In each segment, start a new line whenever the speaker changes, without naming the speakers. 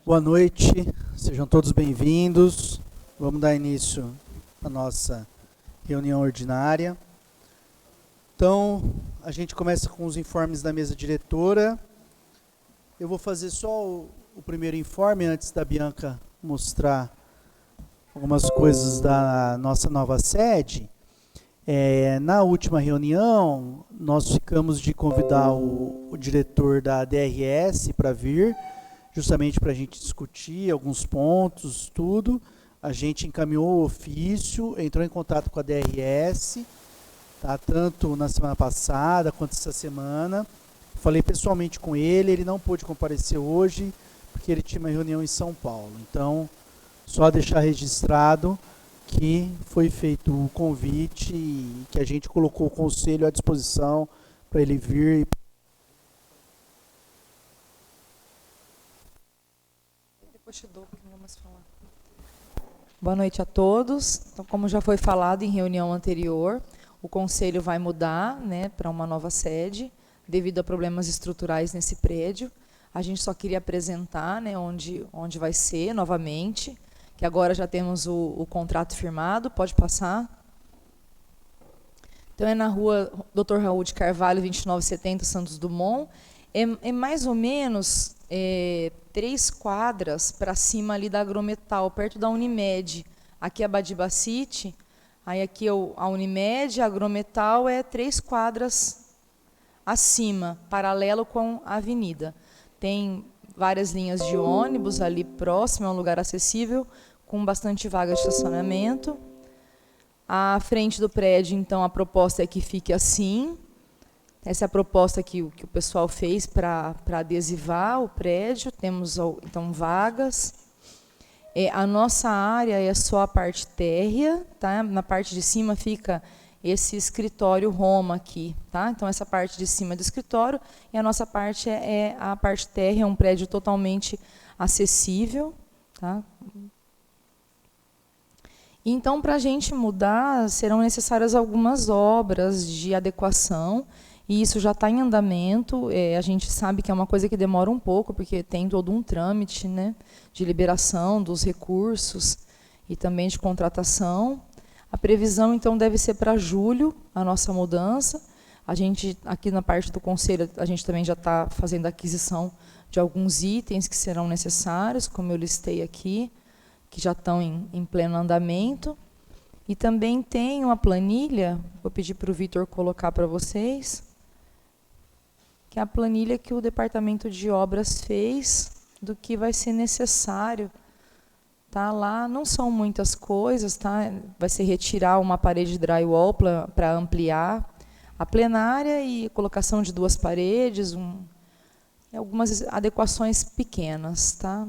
Boa noite, sejam todos bem-vindos. Vamos dar início à nossa reunião ordinária. Então, a gente começa com os informes da mesa diretora. Eu vou fazer só o primeiro informe antes da Bianca mostrar algumas coisas da nossa nova sede. Na última reunião, nós ficamos de convidar o diretor da DRS para vir, justamente para a gente discutir alguns pontos, tudo. A gente encaminhou o ofício, entrou em contato com a DRS, tá? Tanto na semana passada quanto essa semana. Falei pessoalmente com ele, ele não pôde comparecer hoje, porque ele tinha uma reunião em São Paulo. Então, só deixar registrado que foi feito o convite e que a gente colocou o conselho à disposição para ele vir.
Depois te dou, porque não vou mais falar. Boa noite a todos. Então, como já foi falado em reunião anterior, o conselho vai mudar, né, para uma nova sede, devido a problemas estruturais nesse prédio. A gente só queria apresentar, né, onde vai ser novamente, que agora já temos o contrato firmado. Pode passar. Então, é na rua Dr. Raul de Carvalho, 2970, Santos Dumont. É mais ou menos 3 quadras para cima ali da Agrometal, perto da Unimed. Aqui é a Badibacite, aí aqui é a Unimed, a Agrometal é 3 quadras acima, paralelo com a avenida. Tem várias linhas de ônibus ali próximo, é um lugar acessível, com bastante vaga de estacionamento. À frente do prédio, então, a proposta é que fique assim. Essa é a proposta que o pessoal fez para adesivar o prédio. Temos, então, vagas. A nossa área é só a parte térrea, tá? Na parte de cima fica esse escritório Roma aqui, tá? Então, essa parte de cima é do escritório e a nossa parte é a parte térrea, é um prédio totalmente acessível, tá? Então, para a gente mudar, serão necessárias algumas obras de adequação, e isso já está em andamento. A gente sabe que é uma coisa que demora um pouco, porque tem todo um trâmite, né, de liberação dos recursos e também de contratação. A previsão, então, deve ser para julho, a nossa mudança. A gente, aqui na parte do conselho, a gente também já está fazendo a aquisição de alguns itens que serão necessários, como eu listei aqui, que já estão em pleno andamento. E também tem uma planilha, vou pedir para o Vitor colocar para vocês, que é a planilha que o Departamento de Obras fez do que vai ser necessário. Tá? Lá não são muitas coisas, tá? Vai ser retirar uma parede de drywall para ampliar a plenária e colocação de 2 paredes, algumas adequações pequenas. Tá?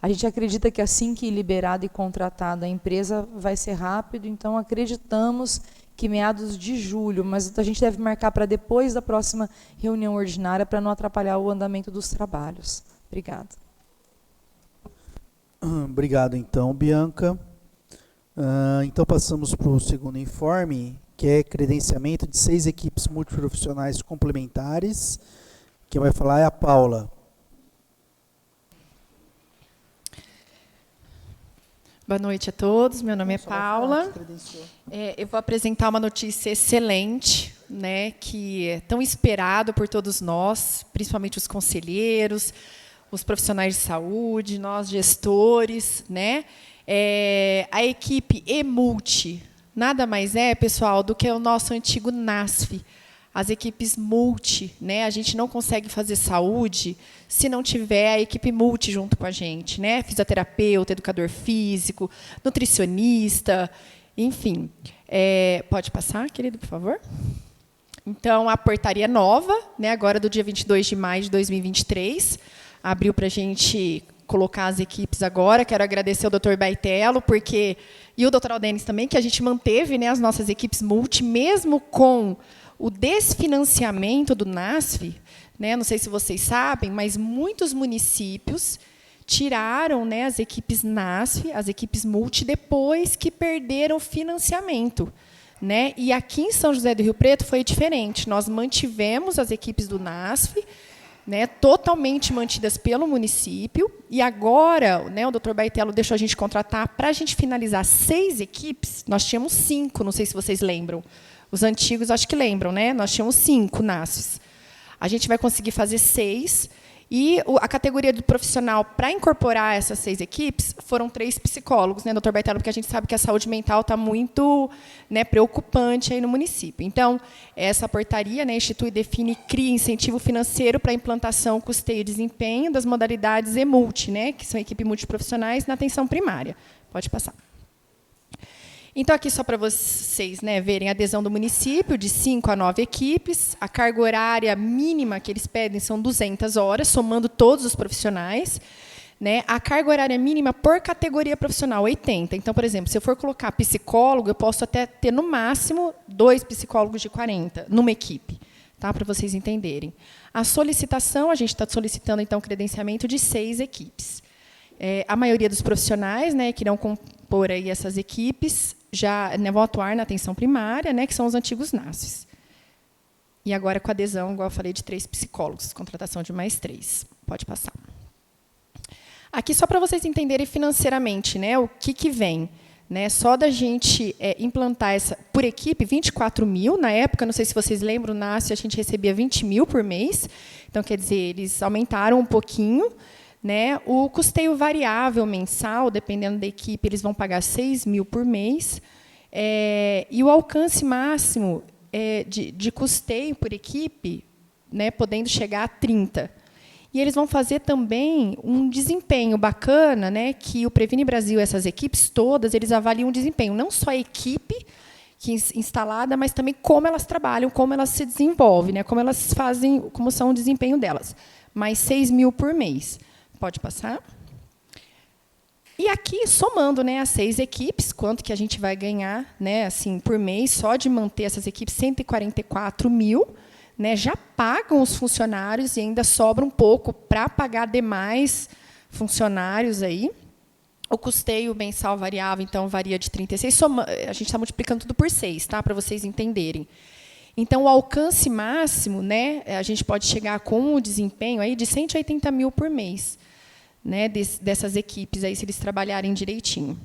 A gente acredita que assim que liberada e contratada a empresa vai ser rápido, então acreditamos que meados de julho, mas a gente deve marcar para depois da próxima reunião ordinária para não atrapalhar o andamento dos trabalhos. Obrigada.
Obrigado, então, Bianca. Então, passamos para o segundo informe, que é credenciamento de 6 equipes multiprofissionais complementares. Quem vai falar é a Paula.
Boa noite a todos, meu nome é Paula. Eu vou apresentar uma notícia excelente, né, que é tão esperado por todos nós, principalmente os conselheiros, os profissionais de saúde, nós gestores, né? A equipe eMulti nada mais é, pessoal, do que o nosso antigo NASF. As equipes multi, né? A gente não consegue fazer saúde se não tiver a equipe multi junto com a gente, né? Fisioterapeuta, educador físico, nutricionista, enfim. Pode passar, querido, por favor? Então, a portaria nova, né, agora do dia 22 de maio de 2023, abriu para a gente colocar as equipes agora. Quero agradecer ao Dr. Baitello, porque, e o Dr. Aldenis também, que a gente manteve, né, as nossas equipes multi, mesmo com o desfinanciamento do NASF, né, não sei se vocês sabem, mas muitos municípios tiraram, né, as equipes NASF, as equipes multi, depois que perderam o financiamento. Né? E aqui em São José do Rio Preto foi diferente. Nós mantivemos as equipes do NASF, né, totalmente mantidas pelo município. E agora, né, o Dr. Baitello deixou a gente contratar para a gente finalizar 6 equipes. Nós tínhamos 5, não sei se vocês lembram. Os antigos acho que lembram, né? Nós tínhamos 5 NASFs. A gente vai conseguir fazer 6. E a categoria do profissional para incorporar essas 6 equipes foram 3 psicólogos, né, Dr. Baitello, porque a gente sabe que a saúde mental está muito, né, preocupante aí no município. Então, essa portaria, né, institui, define, cria incentivo financeiro para a implantação, custeio e desempenho das modalidades EMULTI, né, que são equipes multiprofissionais na atenção primária. Pode passar. Então, aqui só para vocês, né, verem a adesão do município, de 5 a 9 equipes. A carga horária mínima que eles pedem são 200 horas, somando todos os profissionais. Né? A carga horária mínima por categoria profissional, 80. Então, por exemplo, se eu for colocar psicólogo, eu posso até ter, no máximo, 2 psicólogos de 40 numa equipe, tá? Para vocês entenderem. A solicitação, a gente está solicitando, então, credenciamento de 6 equipes. A maioria dos profissionais, né, que irão compor aí essas equipes já, né, vão atuar na atenção primária, né, que são os antigos NASFs. E agora com adesão, igual eu falei, de 3 psicólogos, contratação de mais 3. Pode passar. Aqui só para vocês entenderem financeiramente, né, o que vem. Né, só da gente implantar essa, por equipe, 24 mil. Na época, não sei se vocês lembram, o NASF, a gente recebia 20 mil por mês. Então, quer dizer, eles aumentaram um pouquinho. Né? O custeio variável mensal, dependendo da equipe, eles vão pagar 6 mil por mês. E o alcance máximo de custeio por equipe, né, podendo chegar a 30. E eles vão fazer também um desempenho bacana, né, que o Previne Brasil, essas equipes todas, eles avaliam o desempenho, não só a equipe que instalada, mas também como elas trabalham, como elas se desenvolvem, né, como elas fazem, como são o desempenho delas. Mais 6 mil por mês. Pode passar. E aqui, somando, né, as 6 equipes, quanto que a gente vai ganhar, né, assim, por mês, só de manter essas equipes, 144 mil, né, já pagam os funcionários e ainda sobra um pouco para pagar demais funcionários aí. O custeio mensal variável, então, varia de 36, a gente está multiplicando tudo por 6, tá, para vocês entenderem. Então, o alcance máximo, né, a gente pode chegar com o desempenho aí de 180 mil por mês. Né, dessas equipes, aí, se eles trabalharem direitinho.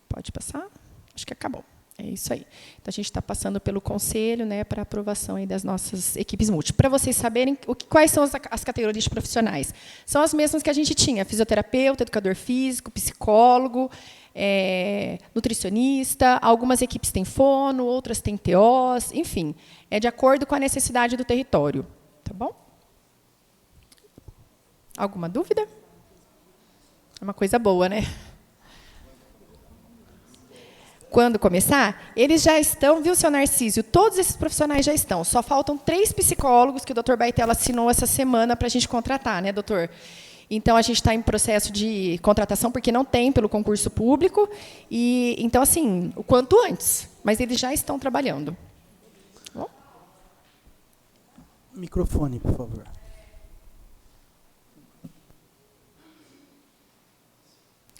Pode passar? Acho que acabou. É isso aí. Então, a gente está passando pelo conselho, né, para aprovação aí das nossas equipes multi. Para vocês saberem quais são as categorias de profissionais. São as mesmas que a gente tinha: fisioterapeuta, educador físico, psicólogo, nutricionista. Algumas equipes têm fono, outras têm TOs, enfim. É de acordo com a necessidade do território. Tá bom? Alguma dúvida? É uma coisa boa, né? Quando começar, eles já estão, viu, seu Narcísio? Todos esses profissionais já estão. Só faltam 3 psicólogos que o Dr. Baitello assinou essa semana para a gente contratar, né, doutor? Então, a gente está em processo de contratação, porque não tem pelo concurso público. E, então, assim, o quanto antes. Mas eles já estão trabalhando. Bom?
Microfone, por favor.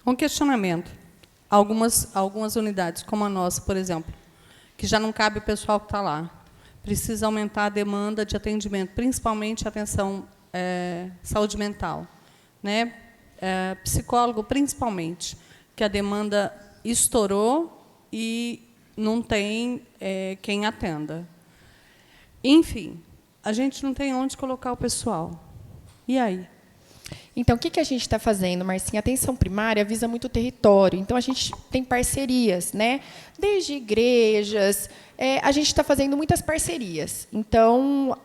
Um questionamento. Algumas unidades, como a nossa, por exemplo, que já não cabe o pessoal que está lá, precisa aumentar a demanda de atendimento, principalmente atenção saúde mental, né? Psicólogo, principalmente, que a demanda estourou e não tem quem atenda. Enfim, a gente não tem onde colocar o pessoal. E aí?
Então, o que a gente está fazendo, Marcinha? A atenção primária visa muito o território. Então, a gente tem parcerias, né? Desde igrejas, a gente está fazendo muitas parcerias. Então,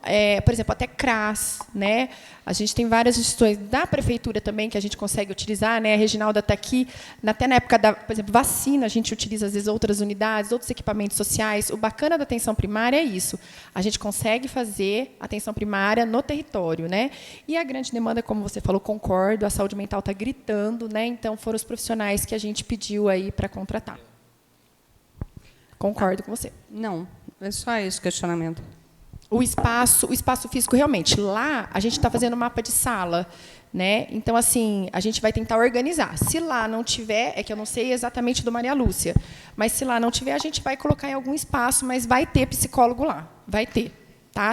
por exemplo, até CRAS, né? A gente tem várias instituições da prefeitura também que a gente consegue utilizar, né? A Reginalda está aqui, até na época da, por exemplo, vacina, a gente utiliza às vezes outras unidades, outros equipamentos sociais. O bacana da atenção primária é isso. A gente consegue fazer atenção primária no território, né? E a grande demanda, como você falou, concordo, a saúde mental está gritando, né? Então foram os profissionais que a gente pediu aí para contratar. Concordo com você.
Não, é só esse questionamento.
O espaço físico, realmente, lá a gente está fazendo mapa de sala, né? Então, assim, a gente vai tentar organizar. Se lá não tiver, é que eu não sei exatamente do Maria Lúcia, mas se lá não tiver, a gente vai colocar em algum espaço, mas vai ter psicólogo lá, vai ter. Tá?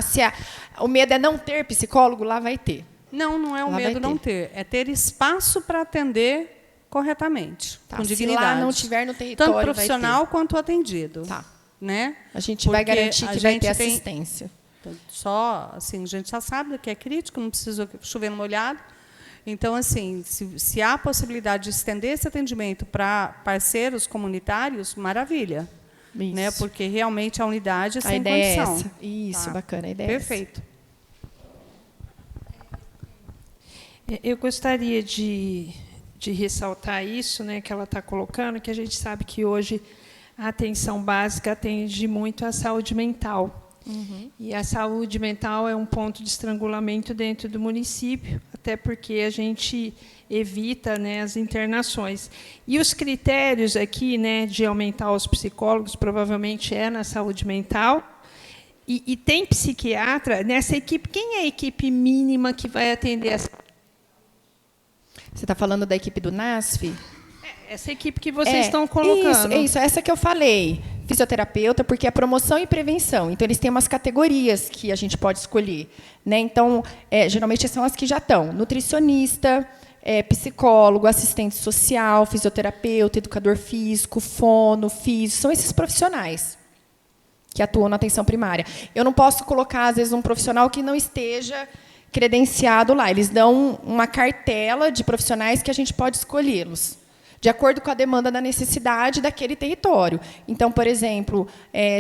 O medo é não ter psicólogo, lá vai ter.
Não é o
Lá vai
medo não ter. É ter espaço para atender corretamente,
Tá,
com
se
dignidade.
lá não tiver no território,
tanto profissional
vai ter.
quanto atendido.
Tá.
Né?
A gente vai
Porque
garantir
a
que vai
gente
ter
tem-
assistência.
Só, assim, a gente já sabe que é crítico, não precisa chover no molhado. Então, assim, se há possibilidade de estender esse atendimento para parceiros comunitários, maravilha.
Isso.
Né? Porque realmente a unidade é
A
sem
ideia
condição.
é essa. Isso,
Tá.
bacana. A ideia é essa.
Perfeito.
Eu gostaria de ressaltar isso, né, que ela está colocando, que a gente sabe que hoje a atenção básica atende muito à saúde mental. E a saúde mental é um ponto de estrangulamento dentro do município, até porque a gente evita, né, as internações. E os critérios aqui, né, de aumentar os psicólogos provavelmente é na saúde mental. E tem psiquiatra nessa equipe. Quem é a equipe mínima que vai atender
Você está falando da equipe do NASF?
essa equipe que vocês estão colocando?
Isso, essa que eu falei. Fisioterapeuta, porque é promoção e prevenção. Então, eles têm umas categorias que a gente pode escolher. Né? Então, geralmente são as que já estão. Nutricionista, psicólogo, assistente social, fisioterapeuta, educador físico, fono, físio. São esses profissionais que atuam na atenção primária. Eu não posso colocar, às vezes, um profissional que não esteja credenciado lá. Eles dão uma cartela de profissionais que a gente pode escolhê-los, de acordo com a demanda da necessidade daquele território. Então, por exemplo,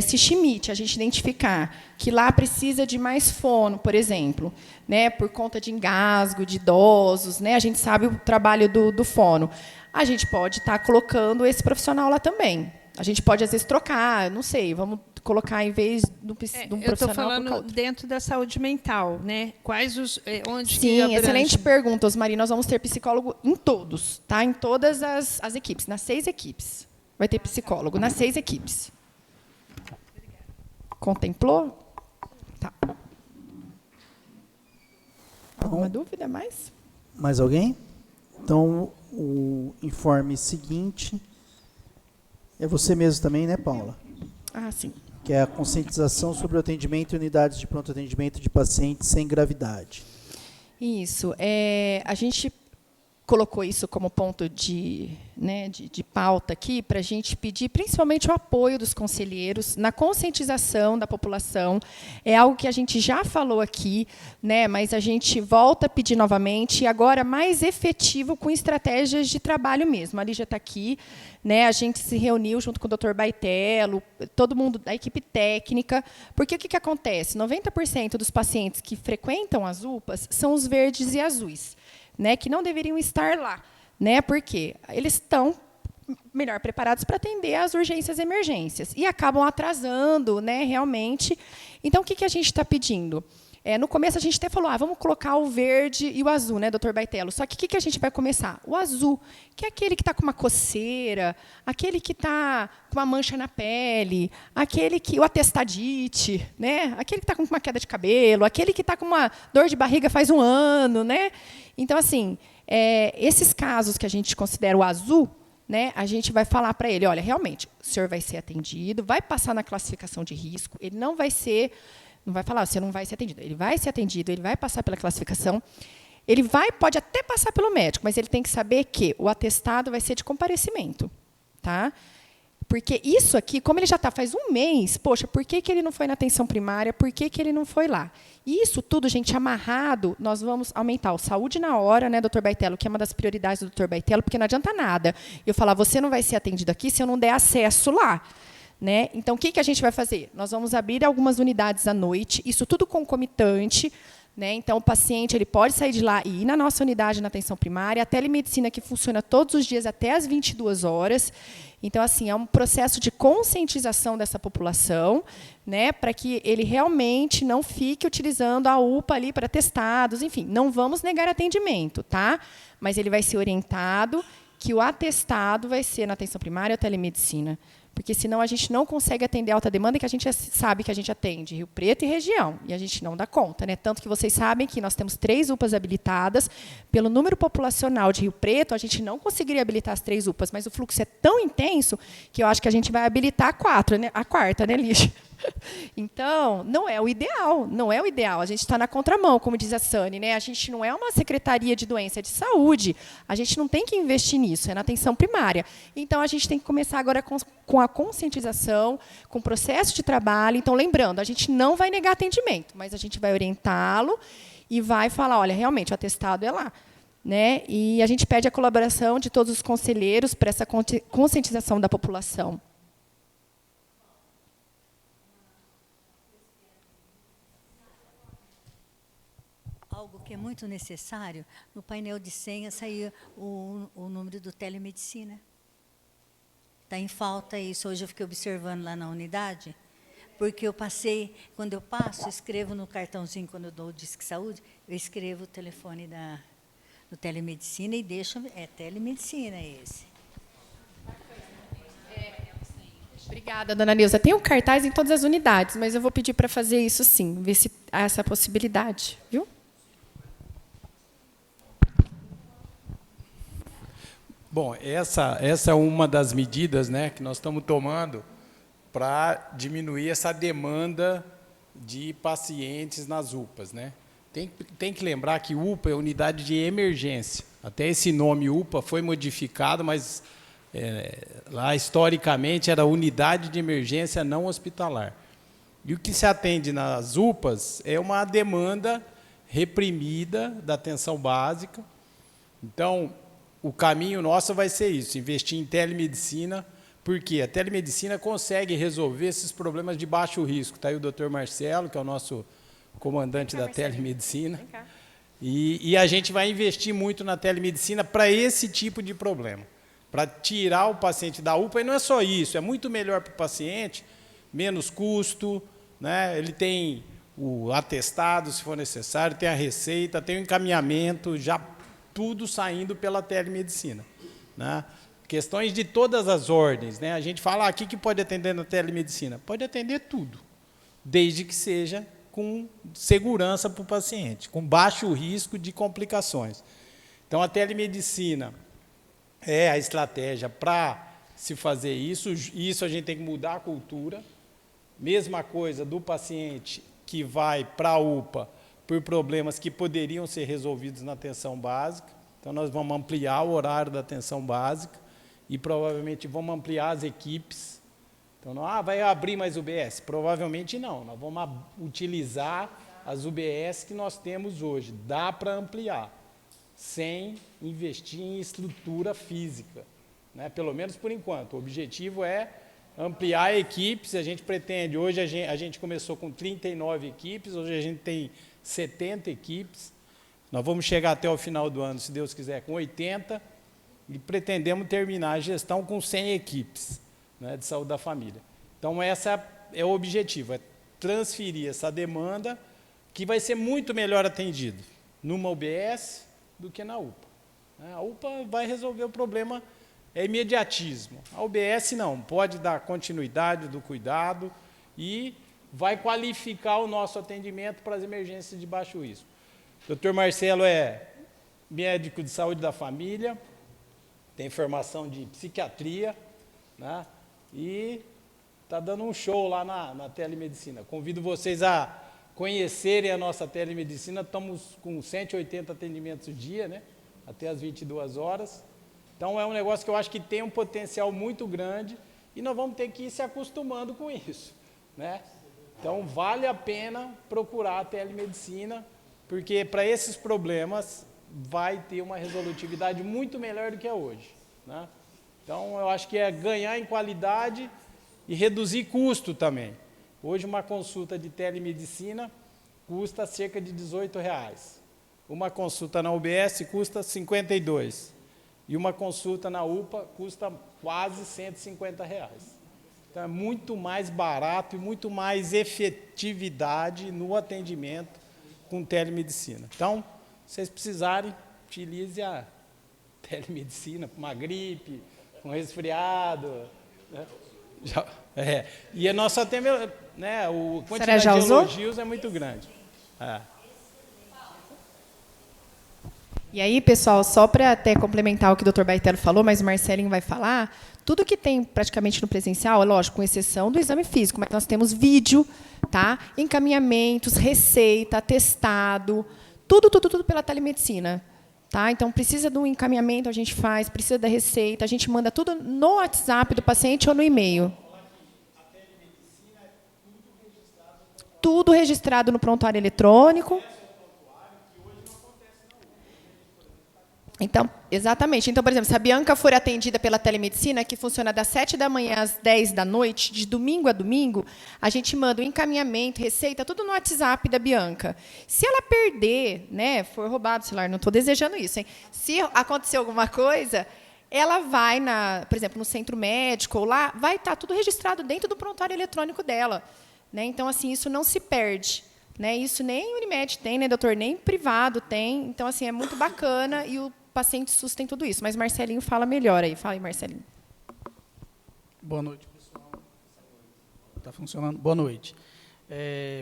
se Schmidt, a gente identificar que lá precisa de mais fono, por exemplo, né, por conta de engasgo, de idosos, né, a gente sabe o trabalho do fono, a gente pode estar colocando esse profissional lá também. A gente pode, às vezes, trocar, não sei, vamos colocar, em vez de um profissional,
eu estou
colocar
falando
outro.
dentro da saúde mental, né? Quais os, onde que
Sim,
abrange?
excelente pergunta, Osmari. Nós vamos ter psicólogo em todos, tá? Em todas as equipes, nas 6 equipes. Vai ter psicólogo nas 6 equipes. Contemplou? Tá. Alguma dúvida mais?
Mais alguém? Então, o informe seguinte é você mesmo também, né, Paula?
Ah, sim.
Que é a conscientização sobre o atendimento em unidades de pronto atendimento de pacientes sem gravidade.
Isso. A gente colocou isso como ponto de pauta aqui para a gente pedir principalmente o apoio dos conselheiros na conscientização da população. É algo que a gente já falou aqui, né, mas a gente volta a pedir novamente, e agora mais efetivo com estratégias de trabalho mesmo. A Lígia está aqui, né, a gente se reuniu junto com o Dr. Baitello, todo mundo da equipe técnica, porque o que acontece? 90% dos pacientes que frequentam as UPAs são os verdes e azuis, né, que não deveriam estar lá, né, porque eles estão melhor preparados para atender às urgências e emergências e acabam atrasando, né, realmente. Então, o que a gente está pedindo? No começo, a gente até falou, vamos colocar o verde e o azul, né, doutor Baitello? Só que o que a gente vai começar? O azul, que é aquele que está com uma coceira, aquele que está com uma mancha na pele, o atestadite, né, aquele que está com uma queda de cabelo, aquele que está com uma dor de barriga faz 1 ano. Né? Então, assim, esses casos que a gente considera o azul, né, a gente vai falar para ele, olha, realmente, o senhor vai ser atendido, vai passar na classificação de risco, ele não vai falar, você não vai ser atendido. Ele vai ser atendido, ele vai passar pela classificação, pode até passar pelo médico, mas ele tem que saber que o atestado vai ser de comparecimento. Tá? Porque isso aqui, como ele já está faz 1 mês, poxa, por que ele não foi na atenção primária? Por que ele não foi lá? E isso tudo, gente, amarrado, nós vamos aumentar o saúde na hora, né, doutor Baitello, que é uma das prioridades do doutor Baitello, porque não adianta nada eu falar, você não vai ser atendido aqui se eu não der acesso lá. Né? Então, o que a gente vai fazer? Nós vamos abrir algumas unidades à noite, isso tudo concomitante. Né? Então, o paciente ele pode sair de lá e ir na nossa unidade na atenção primária, a telemedicina que funciona todos os dias até às 22 horas. Então, assim, é um processo de conscientização dessa população, né, para que ele realmente não fique utilizando a UPA ali para atestados. Enfim, não vamos negar atendimento, tá? Mas ele vai ser orientado que o atestado vai ser na atenção primária ou telemedicina. porque senão a gente não consegue atender a alta demanda que a gente sabe que a gente atende, Rio Preto e região, e a gente não dá conta, né? Tanto que vocês sabem que nós temos 3 UPAs habilitadas. Pelo número populacional de Rio Preto, a gente não conseguiria habilitar as 3 UPAs, mas o fluxo é tão intenso que eu acho que a gente vai habilitar a quarta, né, Lígia? Então, não é o ideal, não é o ideal. A gente está na contramão, como diz a Sani, né? A gente não é uma secretaria de doença, é de saúde. A gente não tem que investir nisso, é na atenção primária. Então, a gente tem que começar agora com a conscientização, com o processo de trabalho. Então, lembrando, a gente não vai negar atendimento, mas a gente vai orientá-lo e vai falar, olha, realmente, o atestado é lá. Né? E a gente pede a colaboração de todos os conselheiros para essa conscientização da população.
Algo que é muito necessário, no painel de senha saiu o número do telemedicina. Está em falta isso. Hoje eu fiquei observando lá na unidade, porque eu passei, quando eu passo, escrevo no cartãozinho, quando eu dou o Disque Saúde, eu escrevo o telefone do telemedicina e deixo, telemedicina esse.
Obrigada, dona Neuza. Tem um cartaz em todas as unidades, mas eu vou pedir para fazer isso sim, ver se há essa possibilidade, viu?
Bom, essa é uma das medidas, né, que nós estamos tomando para diminuir essa demanda de pacientes nas UPAs, né? Tem que lembrar que UPA é unidade de emergência. Até esse nome UPA foi modificado, mas lá historicamente era unidade de emergência não hospitalar. E o que se atende nas UPAs é uma demanda reprimida da atenção básica. Então, o caminho nosso vai ser isso, investir em telemedicina, porque a telemedicina consegue resolver esses problemas de baixo risco. Está aí o doutor Marcelo, que é o nosso comandante da telemedicina. E a gente vai investir muito na telemedicina para esse tipo de problema, para tirar o paciente da UPA. E não é só isso, é muito melhor para o paciente, menos custo, né? Ele tem o atestado, se for necessário, tem a receita, tem o encaminhamento, já tudo saindo pela telemedicina, né? Questões de todas as ordens, né? A gente fala aqui que pode atender na telemedicina. Pode atender tudo, desde que seja com segurança para o paciente, com baixo risco de complicações. Então, a telemedicina é a estratégia para se fazer isso. Isso a gente tem que mudar a cultura. Mesma coisa do paciente que vai para a UPA por problemas que poderiam ser resolvidos na atenção básica. Então, nós vamos ampliar o horário da atenção básica e provavelmente vamos ampliar as equipes. Então, não, vai abrir mais UBS? Provavelmente não. Nós vamos utilizar as UBS que nós temos hoje. Dá para ampliar, sem investir em estrutura física, né? Pelo menos por enquanto. O objetivo é ampliar equipes. A gente pretende, hoje a gente começou com 39 equipes, hoje a gente tem 70 equipes. Nós vamos chegar até o final do ano, se Deus quiser, com 80, e pretendemos terminar a gestão com 100 equipes, né, de saúde da família. Então, esse é o objetivo, é transferir essa demanda, que vai ser muito melhor atendido numa UBS do que na UPA. A UPA vai resolver o problema, é imediatismo. A UBS não, pode dar continuidade do cuidado e vai qualificar o nosso atendimento para as emergências de baixo risco. O doutor Marcelo é médico de saúde da família, tem formação de psiquiatria, né? E está dando um show lá na telemedicina. Convido vocês a conhecerem a nossa telemedicina. Estamos com 180 atendimentos dia, né? Até às 22 horas. Então, é um negócio que eu acho que tem um potencial muito grande e nós vamos ter que ir se acostumando com isso, né? Então, vale a pena procurar a telemedicina, porque para esses problemas vai ter uma resolutividade muito melhor do que é hoje, né? Então, eu acho que é ganhar em qualidade e reduzir custo também. Hoje, uma consulta de telemedicina custa cerca de R$18. Uma consulta na UBS custa R$52. E uma consulta na UPA custa quase R$150. Então, é muito mais barato e muito mais efetividade no atendimento com telemedicina. Então, se vocês precisarem, utilize a telemedicina para uma gripe, um resfriado, né? E a nossa tema, né, a quantidade
já
de
usou?
elogios é muito grande.
E aí, pessoal, só para até complementar o que o Dr. Baitello falou, mas o Marcelinho vai falar, tudo que tem praticamente no presencial, é lógico, com exceção do exame físico, mas nós temos vídeo, tá? Encaminhamentos, receita, atestado, tudo pela telemedicina. Tá? Então, precisa de um encaminhamento, a gente faz, precisa da receita, a gente manda tudo no WhatsApp do paciente ou no e-mail. Tudo registrado no prontuário eletrônico. Então, exatamente. Então, por exemplo, se a Bianca for atendida pela telemedicina, que funciona das 7 da manhã às 10 da noite, de domingo a domingo, a gente manda o encaminhamento, receita, tudo no WhatsApp da Bianca. Se ela perder, né, for roubado o celular, não estou desejando isso, hein? Se acontecer alguma coisa, ela vai, por exemplo, no centro médico ou lá, vai estar tudo registrado dentro do prontuário eletrônico dela. Né? Então, assim, isso não se perde. Né? Isso nem o Unimed tem, né, doutor? Nem privado tem. Então, assim, é muito bacana e o paciente SUS tem tudo isso. Mas Marcelinho fala melhor aí. Fala aí, Marcelinho.
Boa noite, pessoal. Está funcionando? Boa noite.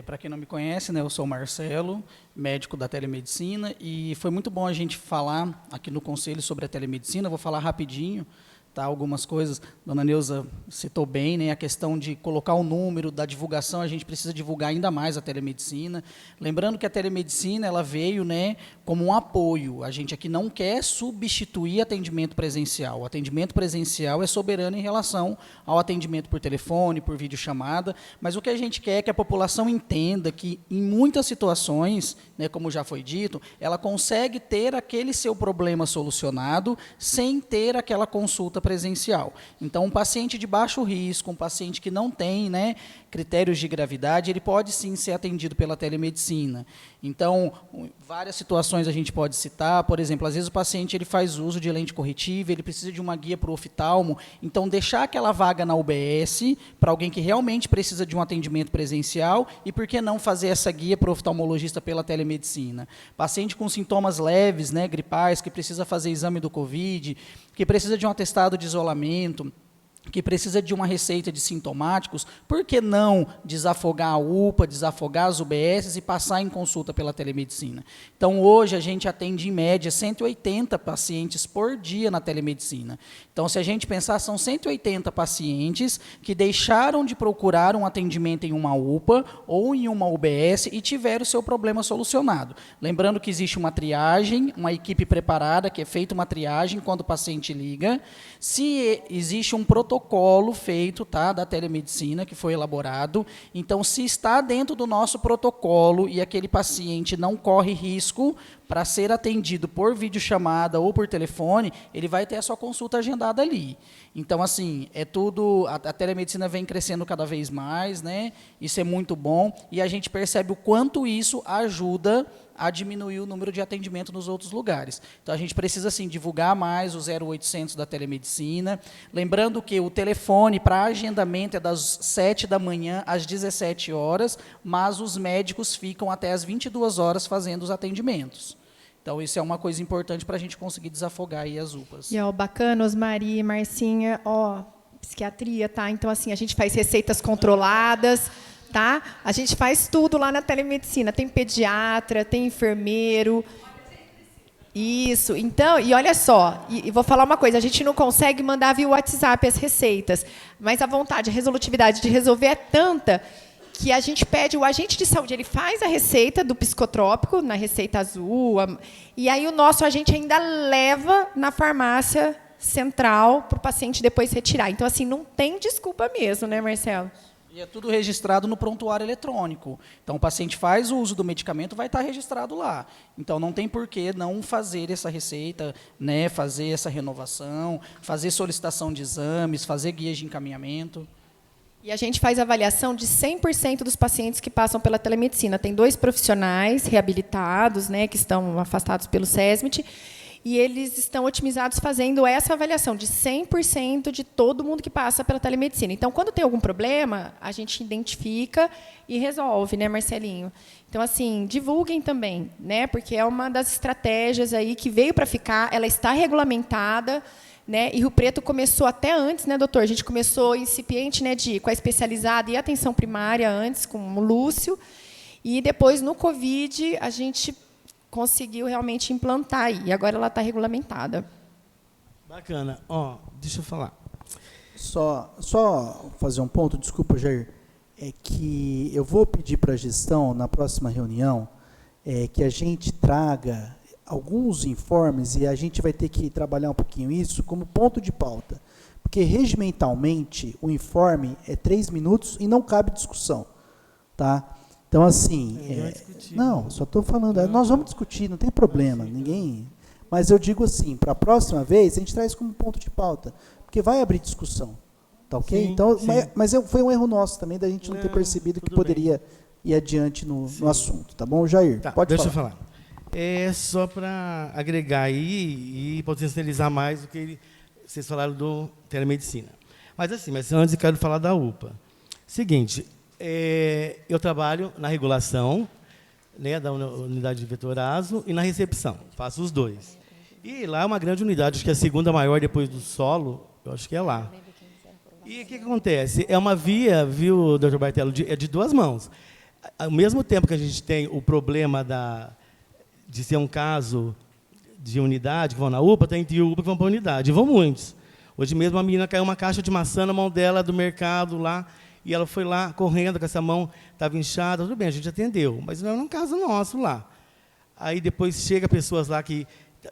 Para quem não me conhece, né, eu sou o Marcelo, médico da telemedicina, e foi muito bom a gente falar aqui no Conselho sobre a telemedicina. Vou falar rapidinho. Tá, algumas coisas, dona Neuza citou bem, né, a questão de colocar o número da divulgação, a gente precisa divulgar ainda mais a telemedicina. Lembrando que a telemedicina ela veio, né, como um apoio. A gente aqui não quer substituir atendimento presencial. O atendimento presencial é soberano em relação ao atendimento por telefone, por videochamada, mas o que a gente quer é que a população entenda que, em muitas situações, né, como já foi dito, ela consegue ter aquele seu problema solucionado sem ter aquela consulta presencial. Então, um paciente de baixo risco, um paciente que não tem, né, critérios de gravidade, ele pode sim ser atendido pela telemedicina. Então, várias situações a gente pode citar, por exemplo, às vezes o paciente ele faz uso de lente corretiva, ele precisa de uma guia para o oftalmo, então deixar aquela vaga na UBS para alguém que realmente precisa de um atendimento presencial e por que não fazer essa guia para o oftalmologista pela telemedicina. Paciente com sintomas leves, né, gripais, que precisa fazer exame do COVID, que precisa de um atestado de isolamento, que precisa de uma receita de sintomáticos, por que não desafogar a UPA, desafogar as UBS e passar em consulta pela telemedicina? Então, hoje, a gente atende, em média, 180 pacientes por dia na telemedicina. Então, se a gente pensar, são 180 pacientes que deixaram de procurar um atendimento em uma UPA ou em uma UBS e tiveram o seu problema solucionado. Lembrando que existe uma triagem, uma equipe preparada, que é feita uma triagem quando o paciente liga. Se existe um protocolo feito, tá, da telemedicina, que foi elaborado. Então, se está dentro do nosso protocolo e aquele paciente não corre risco para ser atendido por videochamada ou por telefone, ele vai ter a sua consulta agendada ali. Então, assim, é tudo, a telemedicina vem crescendo cada vez mais, né? Isso é muito bom, e a gente percebe o quanto isso ajuda a diminuir o número de atendimento nos outros lugares. Então, a gente precisa, sim, divulgar mais o 0800 da telemedicina. Lembrando que o telefone para agendamento é das 7 da manhã às 17 horas, mas os médicos ficam até às 22 horas fazendo os atendimentos. Então, isso é uma coisa importante para a gente conseguir desafogar aí as UPAs.
E, ó, bacana, Osmari, Marcinha, ó, psiquiatria, tá? Então, assim, a gente faz receitas controladas, tá? A gente faz tudo lá na telemedicina. Tem pediatra, tem enfermeiro. Isso. Então, e olha só, e vou falar uma coisa, a gente não consegue mandar via WhatsApp as receitas, mas a vontade, a resolutividade de resolver é tanta que a gente pede, o agente de saúde, ele faz a receita do psicotrópico, na receita azul, e aí o nosso agente ainda leva na farmácia central para o paciente depois retirar. Então, assim, não tem desculpa mesmo, né, Marcelo?
E é tudo registrado no prontuário eletrônico. Então, o paciente faz o uso do medicamento, vai estar registrado lá. Então, não tem por que não fazer essa receita, né, fazer essa renovação, fazer solicitação de exames, fazer guias de encaminhamento.
E a gente faz avaliação de 100% dos pacientes que passam pela telemedicina. Tem 2 profissionais reabilitados, né, que estão afastados pelo SESMIT, e eles estão otimizados fazendo essa avaliação de 100% de todo mundo que passa pela telemedicina. Então, quando tem algum problema, a gente identifica e resolve, né, Marcelinho? Então, assim, divulguem também, né, porque é uma das estratégias aí que veio para ficar, ela está regulamentada. né? E Rio Preto começou até antes, né, doutor? A gente começou incipiente, né, com a especializada e atenção primária antes, com o Lúcio. E depois, no Covid, a gente conseguiu realmente implantar aí. E agora ela está regulamentada.
Bacana. Deixa eu falar.
Só fazer um ponto, desculpa, Jair, é que eu vou pedir para a gestão, na próxima reunião, que a gente traga alguns informes, e a gente vai ter que trabalhar um pouquinho isso como ponto de pauta, porque regimentalmente o informe é 3 minutos e não cabe discussão, tá? Então, assim, não, só estou falando, nós vamos discutir, não tem problema, ninguém... Mas eu digo assim, para a próxima vez, a gente traz como ponto de pauta, porque vai abrir discussão, tá ok?
Sim,
então,
sim.
Mas foi um erro nosso também, da gente não ter percebido que poderia ir adiante no assunto, tá bom, Jair?
Tá,
Pode
deixa
falar.
eu falar. É só para agregar aí e potencializar mais o que vocês falaram do telemedicina. Mas antes eu quero falar da UPA. Seguinte, eu trabalho na regulação, né, da unidade de vetorazo e na recepção, faço os dois. E lá é uma grande unidade, acho que é a segunda maior depois do solo, eu acho que é lá. E o que acontece? É uma via, viu, doutor Bartelo, é de 2 mãos. Ao mesmo tempo que a gente tem o problema de ser um caso de unidade, que vão na UPA, tem de UPA que vão para a unidade, e vão muitos. Hoje mesmo a menina caiu uma caixa de maçã na mão dela do mercado lá, e ela foi lá correndo com essa mão, estava inchada, tudo bem, a gente atendeu, mas não era um caso nosso lá. Aí depois chega pessoas lá que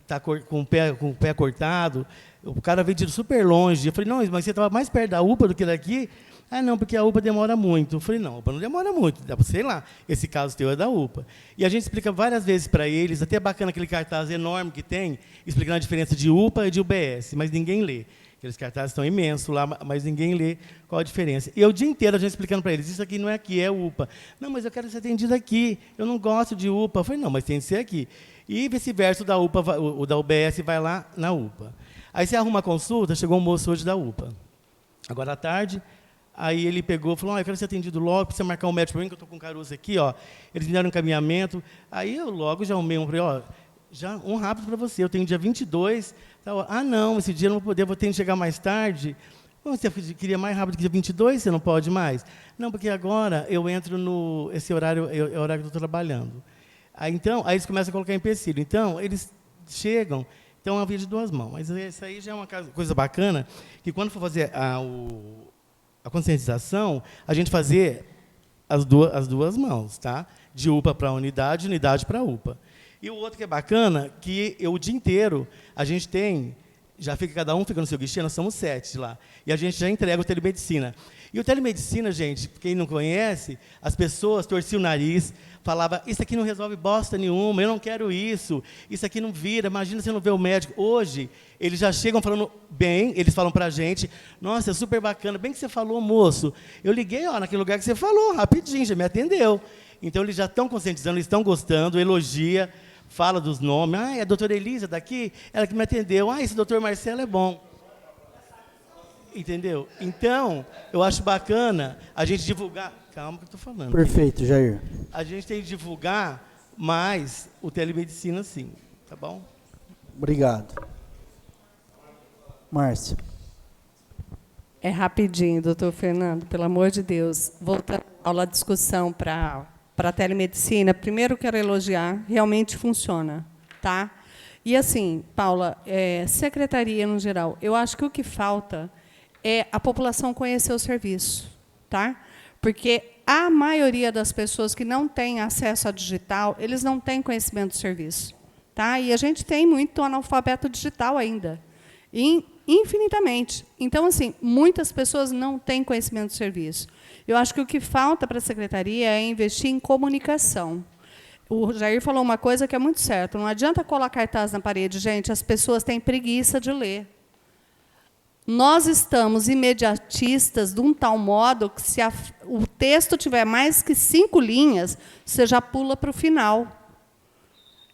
tá com o pé cortado, o cara veio de super longe. Eu falei, não, mas você estava mais perto da UPA do que daqui? Ah, não, porque a UPA demora muito. Eu falei, não, a UPA não demora muito, sei lá, esse caso teu é da UPA. E a gente explica várias vezes para eles, até é bacana aquele cartaz enorme que tem, explicando a diferença de UPA e de UBS, mas ninguém lê. Aqueles cartazes estão imensos lá, mas ninguém lê qual a diferença. E o dia inteiro a gente explicando para eles, isso aqui não é aqui, é UPA. Não, mas eu quero ser atendido aqui, eu não gosto de UPA. Eu falei, não, mas tem que ser aqui. E vice-versa, o da UPA, o da UBS vai lá na UPA. Aí você arruma a consulta, chegou um moço hoje da UPA. Agora à tarde, aí ele pegou e falou, eu quero ser atendido logo, precisa marcar um médico para mim, que eu estou com caroço aqui, ó. Eles me deram um encaminhamento. Aí eu logo já arrumei já um rápido para você, eu tenho dia 22. Ah, não, esse dia eu não vou poder, vou ter que chegar mais tarde. Você queria mais rápido que dia 22, você não pode mais? Não, porque agora eu entro esse horário, é o horário que eu estou trabalhando. Aí eles começam a colocar empecilho. Então, eles chegam, então é uma via de 2 mãos. Mas isso aí já é uma coisa bacana, que quando for fazer a conscientização, a gente fazer as duas mãos, tá? De UPA para unidade, unidade para UPA. E o outro que é bacana, que o dia inteiro a gente tem, cada um fica no seu guichê, nós somos 7 lá, e a gente já entrega o telemedicina. E o telemedicina, gente, quem não conhece, as pessoas torciam o nariz, falavam, isso aqui não resolve bosta nenhuma, eu não quero isso aqui não vira, imagina você não vê o médico. Hoje, eles já chegam falando bem, eles falam para a gente, nossa, é super bacana, bem que você falou, moço, eu liguei naquele lugar que você falou, rapidinho, já me atendeu. Então, eles já estão conscientizando, eles estão gostando, elogia, fala dos nomes. É a doutora Elisa daqui, ela que me atendeu. Esse doutor Marcelo é bom. Entendeu? Então, eu acho bacana a gente divulgar... Calma que eu estou falando.
Perfeito, Jair.
A gente tem que divulgar mais o telemedicina, sim. Tá bom?
Obrigado. Márcia.
É rapidinho, doutor Fernando, pelo amor de Deus. Voltando à discussão para a telemedicina, primeiro quero elogiar, realmente funciona, tá? E assim, Paula, secretaria no geral, eu acho que o que falta é a população conhecer o serviço, tá? Porque a maioria das pessoas que não têm acesso a digital, eles não têm conhecimento do serviço, tá? E a gente tem muito analfabeto digital ainda, infinitamente. Então, assim, muitas pessoas não têm conhecimento do serviço. Eu acho que o que falta para a secretaria é investir em comunicação. O Jair falou uma coisa que é muito certa. Não adianta colar cartaz na parede, gente, as pessoas têm preguiça de ler. Nós estamos imediatistas de um tal modo que, se o texto tiver mais que 5 linhas, você já pula para o final.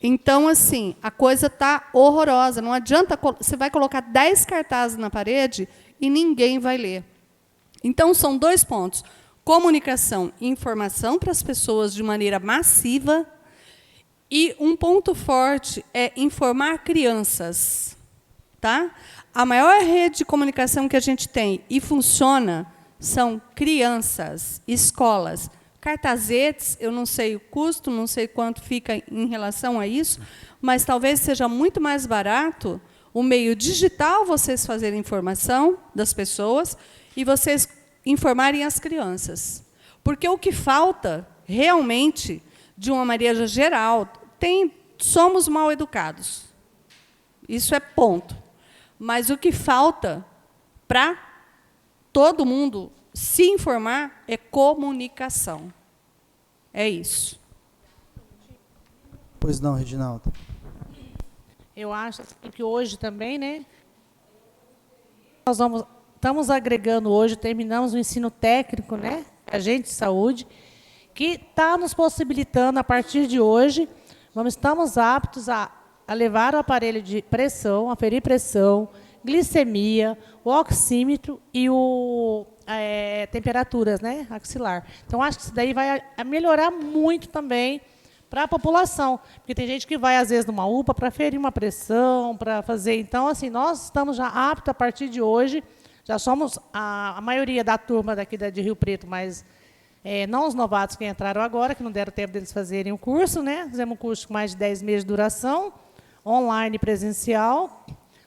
Então, assim, a coisa está horrorosa. Não adianta, você vai colocar 10 cartazes na parede e ninguém vai ler. Então, são 2 pontos. Comunicação e informação para as pessoas de maneira massiva. E um ponto forte é informar crianças. Tá? A maior rede de comunicação que a gente tem e funciona são crianças, escolas. Cartazetes, eu não sei o custo, não sei quanto fica em relação a isso, mas talvez seja muito mais barato o meio digital vocês fazerem informação das pessoas e vocês informarem as crianças. Porque o que falta, realmente, de uma maneira geral, somos mal educados. Isso é ponto. Mas o que falta para todo mundo se informar é comunicação. É isso.
Pois não, Reginaldo.
Eu acho que hoje também, né? Nós estamos agregando hoje, terminamos o ensino técnico, né? Agente de saúde, que está nos possibilitando, a partir de hoje, estamos aptos a levar o aparelho de pressão, aferir pressão, glicemia, o oxímetro e temperaturas, né, axilar. Então, acho que isso daí vai melhorar muito também para a população, porque tem gente que vai, às vezes, numa UPA para ferir uma pressão, para fazer. Então, assim, nós estamos já aptos, a partir de hoje, já somos a maioria da turma daqui de Rio Preto, mas não os novatos que entraram agora, que não deram tempo deles fazerem o curso, né? Fizemos um curso com mais de 10 meses de duração, online e presencial.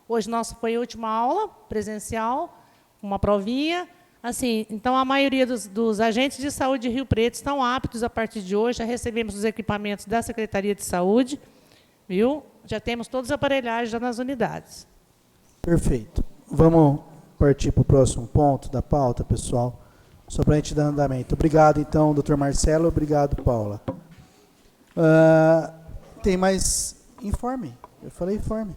Hoje foi a última aula presencial, uma provinha. Assim, então, a maioria dos agentes de saúde de Rio Preto estão aptos, a partir de hoje. Já recebemos os equipamentos da Secretaria de Saúde, viu? Já temos todos os aparelhagens já nas unidades.
Perfeito. Vamos partir para o próximo ponto da pauta, pessoal, só para a gente dar andamento. Obrigado, então, doutor Marcelo. Obrigado, Paula. Tem mais informe? Eu falei informe.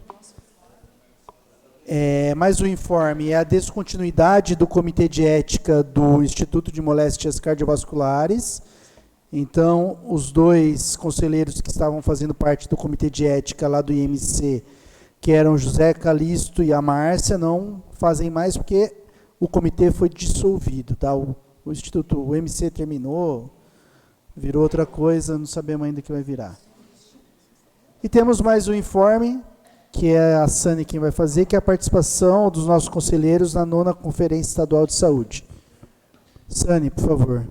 Mais um informe é a descontinuidade do Comitê de Ética do Instituto de Moléstias Cardiovasculares. Então, os dois conselheiros que estavam fazendo parte do Comitê de Ética lá do IMC, que eram o José Calixto e a Márcia, não fazem mais porque o comitê foi dissolvido. Tá? O Instituto, o IMC terminou, virou outra coisa, não sabemos ainda o que vai virar. E temos mais um informe, que é a Sani quem vai fazer, que é a participação dos nossos conselheiros na 9ª Conferência Estadual de Saúde. Sani, por favor.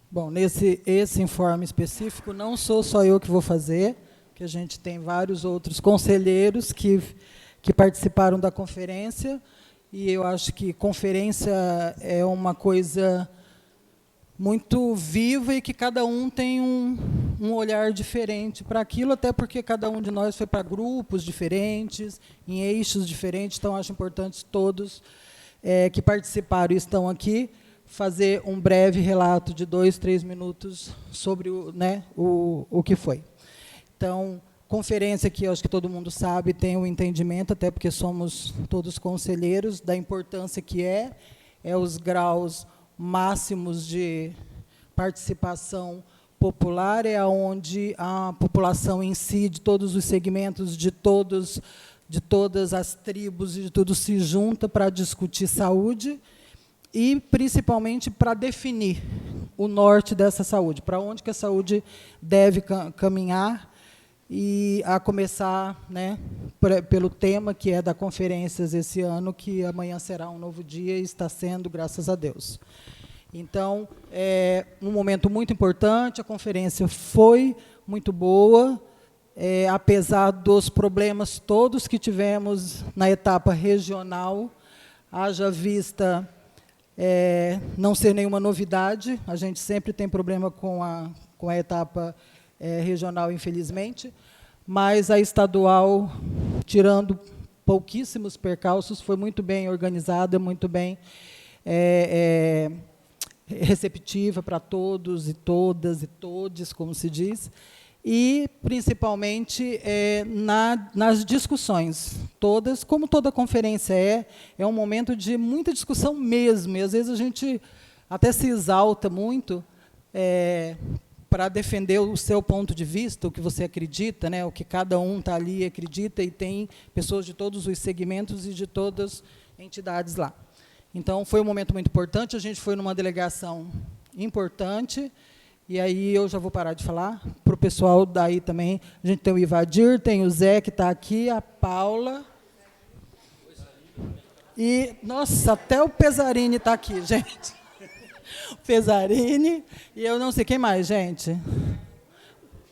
Bom, esse informe específico, não sou só eu que vou fazer, que a gente tem vários outros conselheiros que participaram da conferência, e eu acho que conferência é uma coisa muito viva e que cada um tem um olhar diferente para aquilo, até porque cada um de nós foi para grupos diferentes, em eixos diferentes, então acho importante todos que participaram e estão aqui fazer um breve relato de 2, 3 minutos sobre o que foi. Então, conferência que eu acho que todo mundo sabe, tem o entendimento, até porque somos todos conselheiros, da importância que é os graus máximos de participação popular, é onde a população em si, de todos os segmentos, de todas as tribos e de tudo se junta para discutir saúde e, principalmente, para definir o norte dessa saúde, para onde que a saúde deve caminhar, e a começar, pelo tema que é da conferências esse ano, que amanhã será um novo dia e está sendo, graças a Deus. Então, é um momento muito importante, a conferência foi muito boa, apesar dos problemas todos que tivemos na etapa regional, haja vista não ser nenhuma novidade, a gente sempre tem problema com a etapa regional, infelizmente, mas a estadual, tirando pouquíssimos percalços, foi muito bem organizada, muito bem receptiva para todos e todas e todes, como se diz, e, principalmente, nas discussões todas, como toda conferência é um momento de muita discussão mesmo, e, às vezes, a gente até se exalta muito para defender o seu ponto de vista, o que você acredita, o que cada um está ali e acredita, e tem pessoas de todos os segmentos e de todas as entidades lá. Então, foi um momento muito importante, a gente foi numa delegação importante, E aí eu já vou parar de falar. Para o pessoal daí também, a gente tem o Ivadir, tem o Zé, que está aqui, a Paula. E, nossa, até o Pesarini está aqui, gente. O Pesarini. E eu não sei quem mais, gente.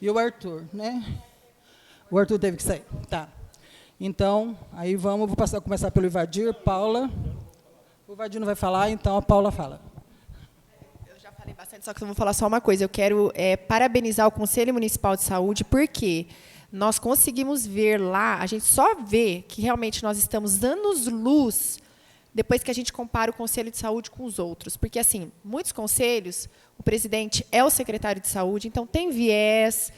E o Arthur, né? O Arthur teve que sair. Tá. Então, aí vou começar pelo Ivadir, Paula. O Ivadir não vai falar, então a Paula fala.
Eu já falei bastante, só que eu vou falar só uma coisa. Eu quero parabenizar o Conselho Municipal de Saúde, porque nós conseguimos ver lá, a gente só vê que realmente nós estamos anos-luz depois que a gente compara o Conselho de Saúde com os outros. Porque, assim, muitos conselhos, o presidente é o secretário de saúde, então tem viés,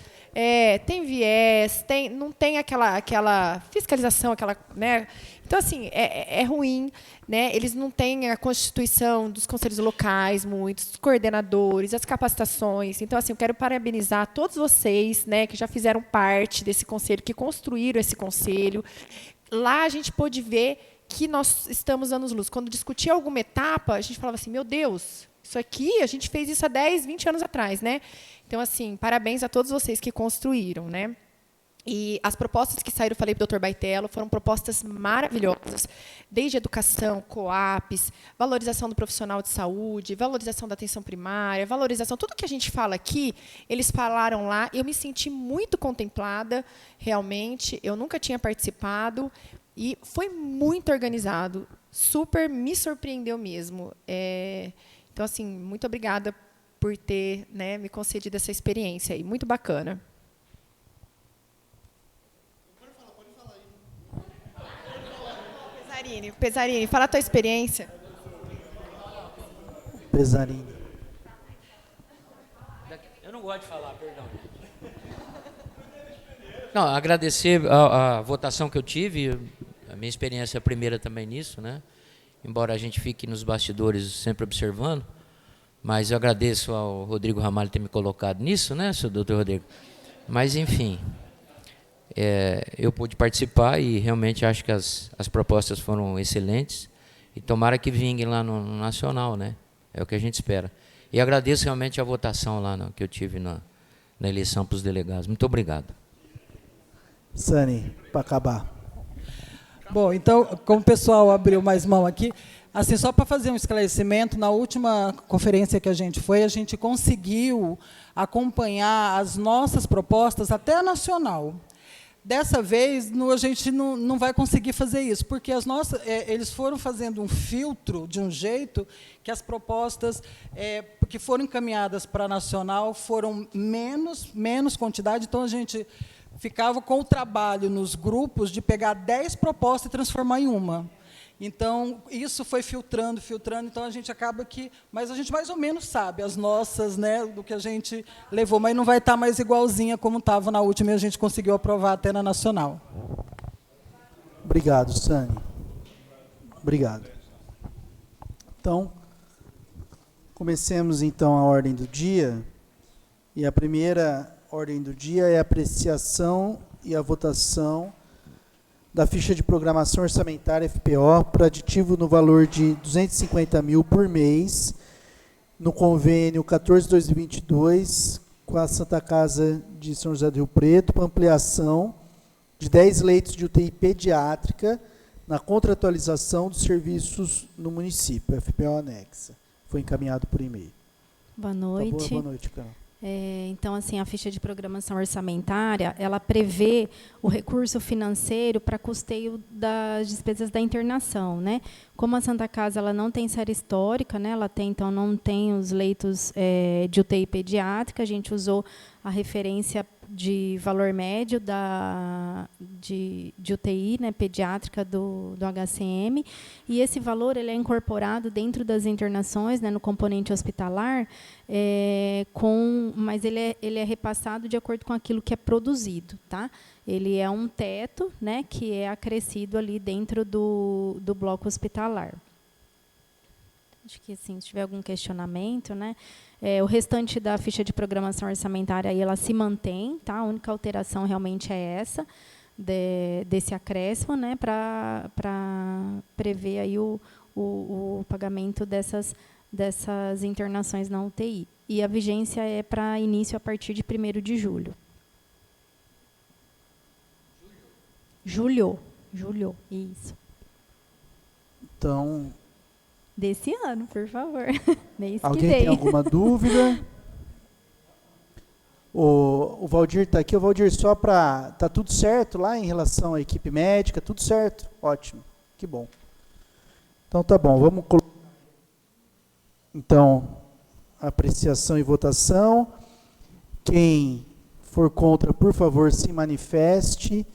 não tem aquela fiscalização, né? Então, assim, é ruim, né? Eles não têm a constituição dos conselhos locais, muitos coordenadores, as capacitações. Então, assim, eu quero parabenizar todos vocês, né, que já fizeram parte desse conselho, que construíram esse conselho. Lá a gente pôde ver que nós estamos anos-luz. Quando discutia alguma etapa, a gente falava assim, meu Deus, isso aqui, a gente fez isso há 10, 20 anos atrás, né? Então, assim, parabéns a todos vocês que construíram, né? E as propostas que saíram, eu falei para o Dr. Baitello, foram propostas maravilhosas, desde educação, COAPs, valorização do profissional de saúde, valorização da atenção primária, valorização, tudo que a gente fala aqui, eles falaram lá, eu me senti muito contemplada, realmente, eu nunca tinha participado, e foi muito organizado, super me surpreendeu mesmo. Então, assim, muito obrigada por ter, né, me concedido essa experiência aí, muito bacana. Pesarini, fala a tua experiência.
Pesarini.
Eu não gosto de falar, perdão. Não, agradecer a votação que eu tive, a minha experiência é a primeira também nisso, né? Embora a gente fique nos bastidores sempre observando, mas eu agradeço ao Rodrigo Ramalho ter me colocado nisso, né, seu doutor Rodrigo? Mas, enfim, eu pude participar e realmente acho que as propostas foram excelentes e tomara que vinguem lá no Nacional, né? É o que a gente espera. E agradeço realmente a votação lá que eu tive na eleição para os delegados. Muito obrigado.
Sani, para acabar.
Bom, então, como o pessoal abriu mais mão aqui, assim, só para fazer um esclarecimento, na última conferência que a gente foi, a gente conseguiu acompanhar as nossas propostas até a nacional. Dessa vez, a gente não vai conseguir fazer isso, porque eles foram fazendo um filtro de um jeito que as propostas que foram encaminhadas para a nacional foram menos quantidade, então a gente ficava com o trabalho nos grupos de pegar 10 propostas e transformar em uma. Então, isso foi filtrando, então a gente acaba que... Mas a gente mais ou menos sabe as nossas, né, do que a gente levou, mas não vai estar mais igualzinha como estava na última, e a gente conseguiu aprovar até na nacional.
Obrigado, Sani. Obrigado. Então, comecemos então a ordem do dia. E a primeira ordem do dia é a apreciação e a votação da ficha de programação orçamentária FPO para aditivo no valor de 250 mil por mês no convênio 14/2022 com a Santa Casa de São José do Rio Preto para ampliação de 10 leitos de UTI pediátrica na contratualização dos serviços no município, FPO anexa. Foi encaminhado por e-mail.
Boa noite.
Boa noite, Carol.
Então, assim, a ficha de programação orçamentária, ela prevê o recurso financeiro para custeio das despesas da internação, né? Como a Santa Casa ela não tem série histórica, né? Então não tem os leitos de UTI pediátrica, a gente usou a referência de valor médio de UTI, né, pediátrica do HCM, e esse valor ele é incorporado dentro das internações, né, no componente hospitalar, mas ele é repassado de acordo com aquilo que é produzido, tá? Ele é um teto, né, que é acrescido ali dentro do bloco hospitalar. Acho que, assim, se tiver algum questionamento, né, o restante da ficha de programação orçamentária aí, ela se mantém, tá? A única alteração realmente é essa, desse acréscimo, né, para prever aí o pagamento dessas internações na UTI. e a vigência é para início a partir de 1º de julho. Julho, isso.
Então,
desse ano, por favor. Mês
alguém
que vem.
tem alguma dúvida? O Valdir está aqui. O Valdir, só para... Está tudo certo lá em relação à equipe médica? Tudo certo? Ótimo. Que bom. Então, tá bom. Vamos colocar... Então, apreciação e votação. Quem for contra, por favor, se manifeste.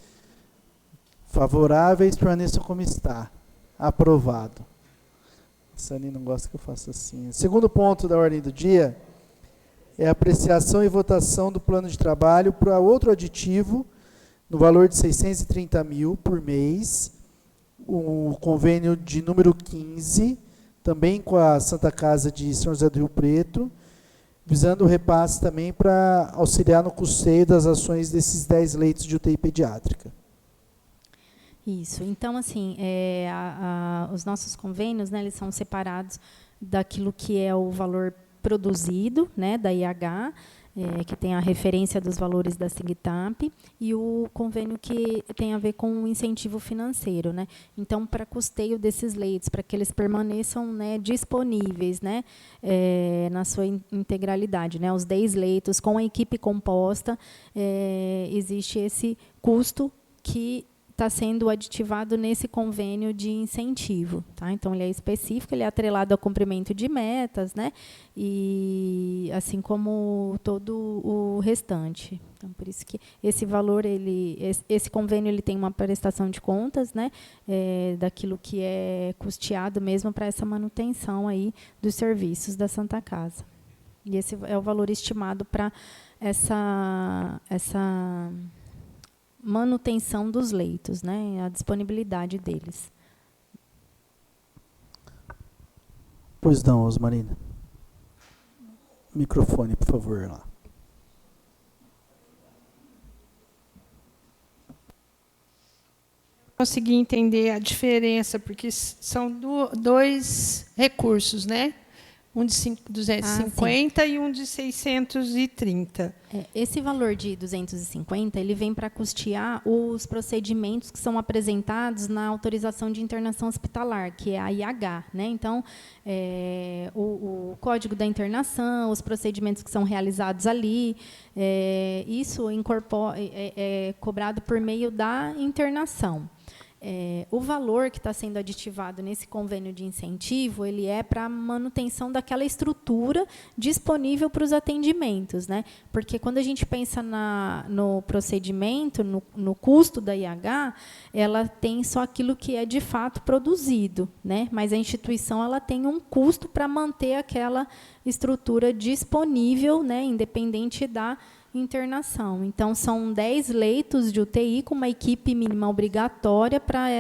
Favoráveis, permaneçam como está. Aprovado. Sani não gosta que eu faça assim. Segundo ponto da ordem do dia é a apreciação e votação do plano de trabalho para outro aditivo no valor de 630 mil por mês, o convênio de número 15, também com a Santa Casa de São José do Rio Preto, visando o repasse também para auxiliar no custeio das ações desses 10 leitos de UTI pediátrica.
Isso. Então, assim, os nossos convênios, né, eles são separados daquilo que é o valor produzido, né, da IH, que tem a referência dos valores da SIGTAP, e o convênio que tem a ver com o incentivo financeiro, né? Então, para custeio desses leitos, para que eles permaneçam, né, disponíveis, né, na sua integralidade, né? Os 10 leitos com a equipe composta, existe esse custo que está sendo aditivado nesse convênio de incentivo, tá? Então, ele é específico, ele é atrelado ao cumprimento de metas, né? E assim como todo o restante. Então, por isso que esse valor, esse convênio, ele tem uma prestação de contas, né? Daquilo que é custeado mesmo para essa manutenção aí dos serviços da Santa Casa. E esse é o valor estimado para essa manutenção dos leitos, né, a disponibilidade deles.
Pois não, Osmarina. Microfone, por favor, lá.
Consegui entender a diferença, porque são dois recursos, né? Um de 250 e um de 630.
Esse valor de 250, ele vem para custear os procedimentos que são apresentados na autorização de internação hospitalar, que é a IH, né? Então, o código da internação, os procedimentos que são realizados ali, isso é cobrado por meio da internação. O valor que está sendo aditivado nesse convênio de incentivo, ele é para a manutenção daquela estrutura disponível para os atendimentos, né? Porque quando a gente pensa no procedimento, no custo da IH, ela tem só aquilo que é de fato produzido, né? Mas a instituição, ela tem um custo para manter aquela estrutura disponível, né? Independente da internação. Então, são 10 leitos de UTI com uma equipe mínima obrigatória para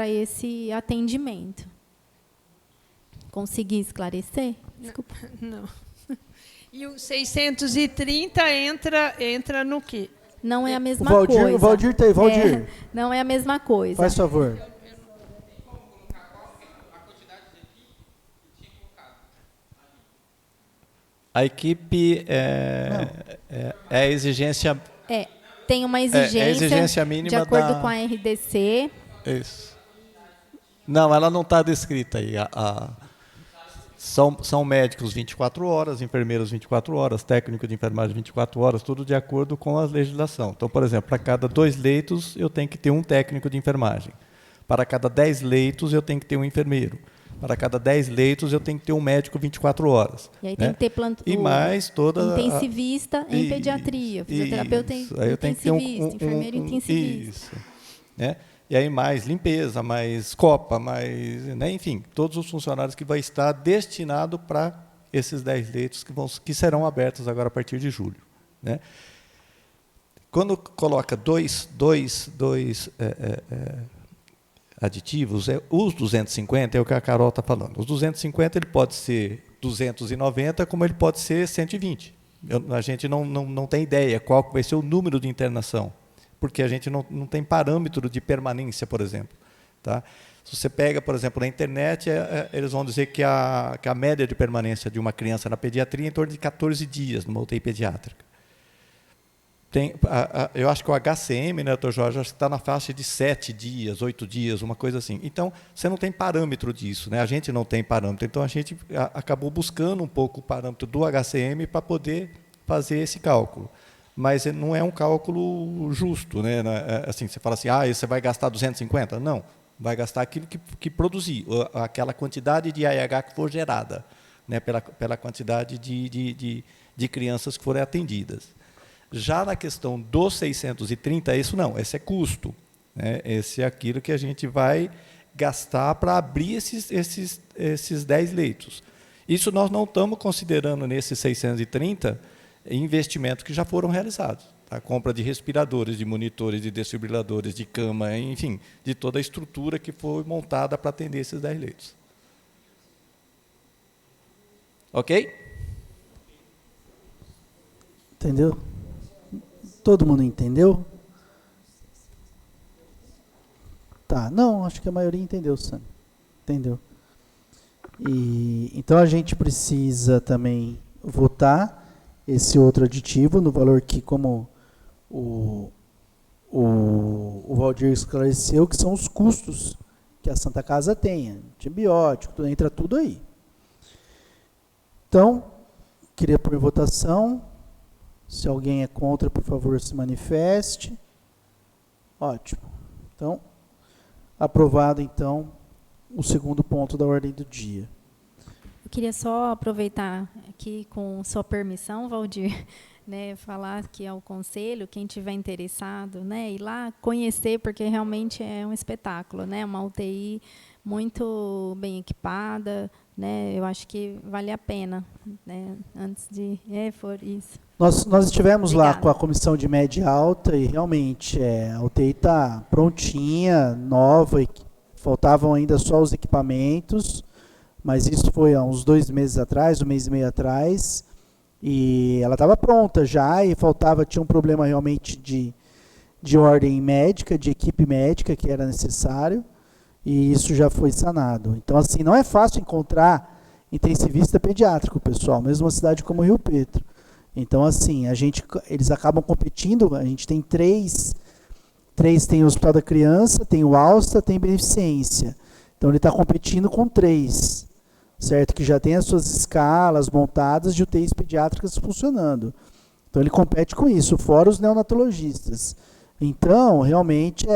esse atendimento. Consegui esclarecer? Desculpa.
Não. E o 630 entra no quê?
Não é a mesma coisa.
O Valdir está aí. Valdir.
Não é a mesma coisa.
Faz favor.
A equipe é exigência...
tem uma exigência
mínima
de acordo com a RDC.
Isso. Não, ela não está descrita aí. São médicos 24 horas, enfermeiros 24 horas, técnico de enfermagem 24 horas, tudo de acordo com a legislação. Então, por exemplo, para cada 2 leitos, eu tenho que ter um técnico de enfermagem. Para cada 10 leitos, eu tenho que ter um enfermeiro. Para cada 10 leitos, eu tenho que ter um médico 24 horas.
E aí tem que ter
e mais toda
intensivista em pediatria, fisioterapeuta intensivista, enfermeiro intensivista.
Isso. Né? E aí mais limpeza, mais copa, mais, né? Enfim, todos os funcionários que vai estar destinado para esses 10 leitos que serão abertos agora a partir de julho. Né? Quando coloca dois aditivos, os 250 é o que a Carol está falando. Os 250 ele pode ser 290, como ele pode ser 120. A gente não tem ideia qual vai ser o número de internação, porque a gente não tem parâmetro de permanência, por exemplo. Tá? Se você pega, por exemplo, na internet, eles vão dizer que a média de permanência de uma criança na pediatria é em torno de 14 dias numa UTI pediátrica. Eu acho que o HCM, né, Dr. Jorge, acho que está na faixa de 7 dias, 8 dias, uma coisa assim. Então, você não tem parâmetro disso, né? A gente não tem parâmetro. Então, a gente acabou buscando um pouco o parâmetro do HCM para poder fazer esse cálculo. Mas não é um cálculo justo, né? Assim, você fala assim, você vai gastar 250? Não, vai gastar aquilo que produzir, aquela quantidade de AIH que for gerada, né? pela quantidade de crianças que forem atendidas. Já na questão dos 630, isso não, esse é custo. Né? Esse é aquilo que a gente vai gastar para abrir esses 10 leitos. Isso nós não estamos considerando nesses 630 investimentos que já foram realizados. A compra de respiradores, de monitores, de desfibriladores, de cama, enfim, de toda a estrutura que foi montada para atender esses 10 leitos. Ok?
Entendeu? Todo mundo entendeu? Tá, não, acho que a maioria entendeu, Sam. Entendeu? Então a gente precisa também votar esse outro aditivo no valor que, como o Valdir esclareceu, que são os custos que a Santa Casa tem, antibiótico, entra tudo aí. Então, queria pôr em votação. Se alguém é contra, por favor, se manifeste. Ótimo. Então, aprovado, então, o segundo ponto da ordem do dia.
Eu queria só aproveitar aqui, com sua permissão, Valdir, né, falar que ao conselho, quem tiver interessado, né, ir lá conhecer, porque realmente é um espetáculo, né, uma UTI muito bem equipada, né, eu acho que vale a pena, né, antes de for isso.
Nós estivemos
Obrigada.
lá com a comissão de média e alta e realmente a UTI está prontinha, nova, faltavam ainda só os equipamentos, mas isso foi há uns 2 meses atrás, 1 mês e meio atrás, e ela estava pronta já e tinha um problema realmente de ordem médica, de equipe médica que era necessário, e isso já foi sanado. Então, assim, não é fácil encontrar intensivista pediátrico, pessoal, mesmo uma cidade como Rio Preto. Então, assim, eles acabam competindo, a gente tem três, tem o Hospital da Criança, tem o Alsta, tem Beneficência. Então, ele está competindo com 3, certo? Que já tem as suas escalas montadas de UTIs pediátricas funcionando. Então, ele compete com isso, fora os neonatologistas. Então, realmente,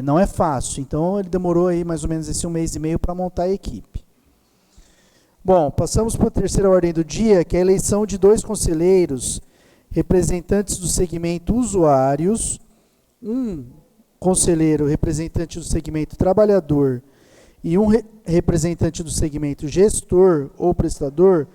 não é fácil. Então, ele demorou aí mais ou menos esse 1 mês e meio para montar a equipe. Bom, passamos para a terceira ordem do dia, que é a eleição de 2 conselheiros, representantes do segmento usuários, um conselheiro representante do segmento trabalhador e um representante do segmento gestor ou prestador,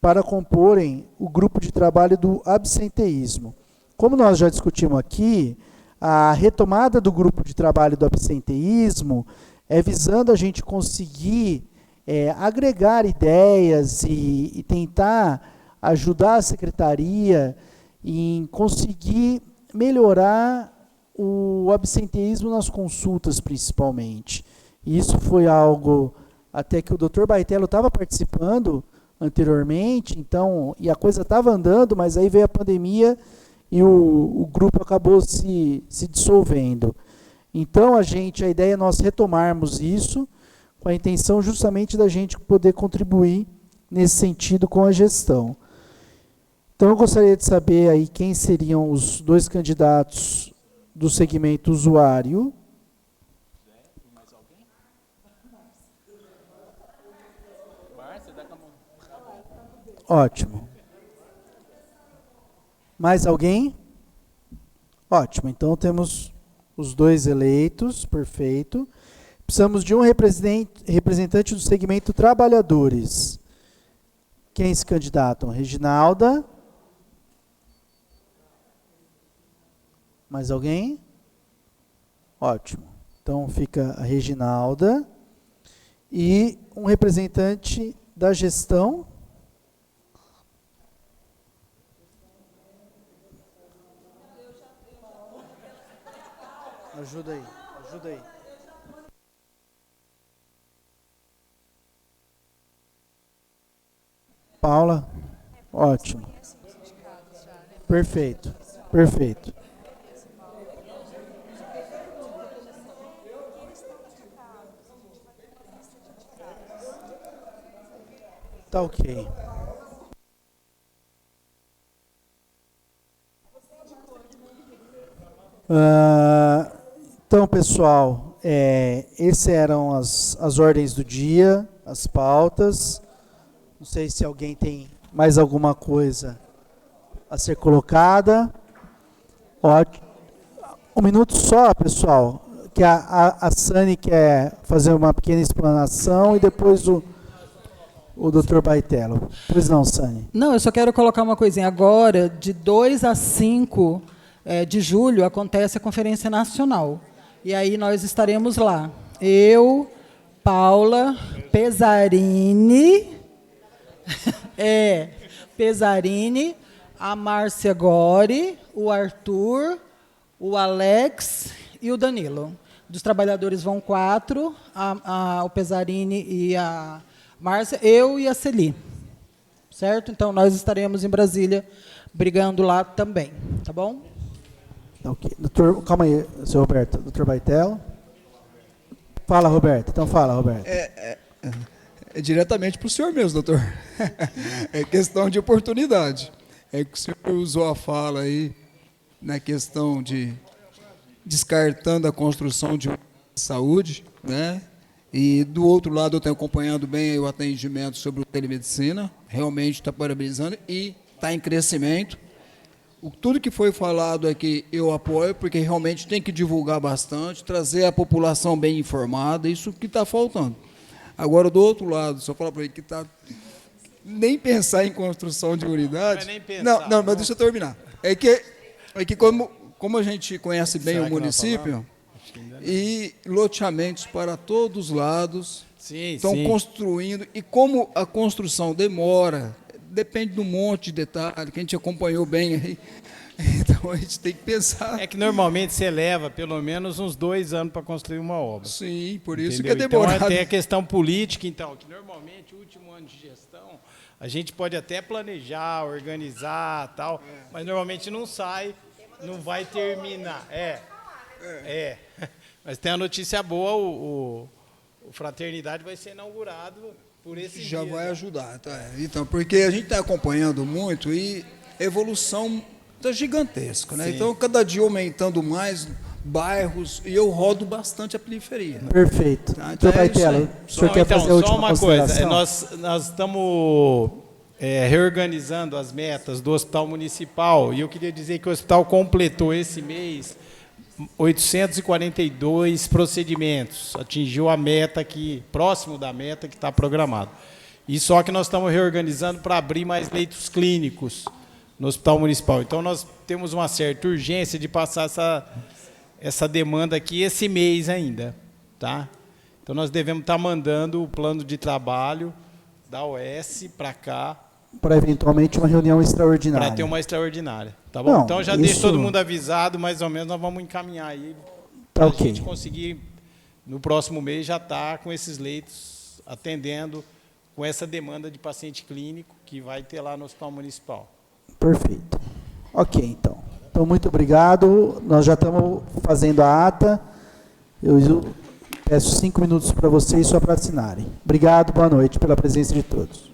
para comporem o grupo de trabalho do absenteísmo. Como nós já discutimos aqui, a retomada do grupo de trabalho do absenteísmo é visando a gente conseguir agregar ideias e tentar ajudar a secretaria em conseguir melhorar o absenteísmo nas consultas, principalmente. Isso foi algo até que o Dr. Baitello estava participando anteriormente, então, e a coisa estava andando, mas aí veio a pandemia e o grupo acabou se dissolvendo. Então, a ideia é nós retomarmos isso, com a intenção justamente da gente poder contribuir nesse sentido com a gestão. Então, eu gostaria de saber aí quem seriam os 2 candidatos do segmento usuário.
Mais alguém?
Ótimo. Mais alguém? Ótimo. Então, temos os 2 eleitos, perfeito. Precisamos de um representante do segmento trabalhadores. Quem se candidatam? Reginalda. Mais alguém? Ótimo. Então fica a Reginalda. E um representante da gestão. Ajuda aí. Paula? Ótimo. Perfeito, perfeito. Tá ok. Então, pessoal, essas eram as ordens do dia, as pautas. Não sei se alguém tem mais alguma coisa a ser colocada. Ótimo. Um minuto só, pessoal, que a Sani quer fazer uma pequena explanação e depois o Dr. Baitello. Pois não, Sani?
Não, eu só quero colocar uma coisinha. Agora, de 2 a 5 de julho, acontece a Conferência Nacional. E aí nós estaremos lá. Eu, Paula, Pesarini, Pesarini, a Márcia Gori, o Arthur, o Alex e o Danilo. Dos trabalhadores vão 4, o Pesarini e a Márcia, eu e a Celi. Certo? Então, nós estaremos em Brasília, brigando lá também. Tá bom?
Ok. Calma aí, senhor Roberto. Dr. Baitello. Fala, Roberto. Então, fala, Roberto.
É diretamente para o senhor mesmo, doutor. É questão de oportunidade. É que o senhor usou a fala aí na questão de descartando a construção de saúde, né? E, do outro lado, eu tenho acompanhado bem o atendimento sobre o telemedicina, realmente está parabenizando e está em crescimento. Tudo que foi falado aqui eu apoio, porque realmente tem que divulgar bastante, trazer a população bem informada, isso que está faltando. Agora, do outro lado, só falar para ele que está... Nem pensar em construção de unidade... Não, mas deixa eu terminar. É que como a gente conhece bem o município... E loteamentos para todos os lados estão construindo. E como a construção demora, depende de um monte de detalhe, que a gente acompanhou bem aí. Então a gente tem que pensar.
É que normalmente você leva pelo menos uns 2 anos para construir uma obra.
Sim, por isso
entendeu?
Que é demorado.
Então tem a questão política, então, que normalmente o último ano de gestão, a gente pode até planejar, organizar, tal, mas normalmente não sai, não vai terminar. Mas tem a notícia boa, o Fraternidade vai ser inaugurado por esse dia.
Já vai ajudar, tá? Então, porque a gente está acompanhando muito e a evolução está gigantesca, né? Sim. Então, cada dia aumentando mais bairros e eu rodo bastante a periferia.
Perfeito.
Tá? Então,
o senhor quer fazer a última
só uma
consideração?
coisa, nós estamos reorganizando as metas do Hospital Municipal e eu queria dizer que o hospital completou esse mês 842 procedimentos, atingiu a meta aqui, próximo da meta que está programado. E só que nós estamos reorganizando para abrir mais leitos clínicos no Hospital Municipal. Então, nós temos uma certa urgência de passar essa demanda aqui esse mês ainda. Tá? Então, nós devemos estar mandando o plano de trabalho da OS para cá.
Para, eventualmente, uma reunião extraordinária.
Para ter uma extraordinária. Tá bom?
Não,
então, já deixo todo mundo avisado, mais ou menos, nós vamos encaminhar aí para a gente conseguir, no próximo mês, já estar com esses leitos atendendo com essa demanda de paciente clínico que vai ter lá no Hospital Municipal.
Perfeito. Ok, então. Então, muito obrigado. Nós já estamos fazendo a ata. Eu peço 5 minutos para vocês só para assinarem. Obrigado, boa noite pela presença de todos.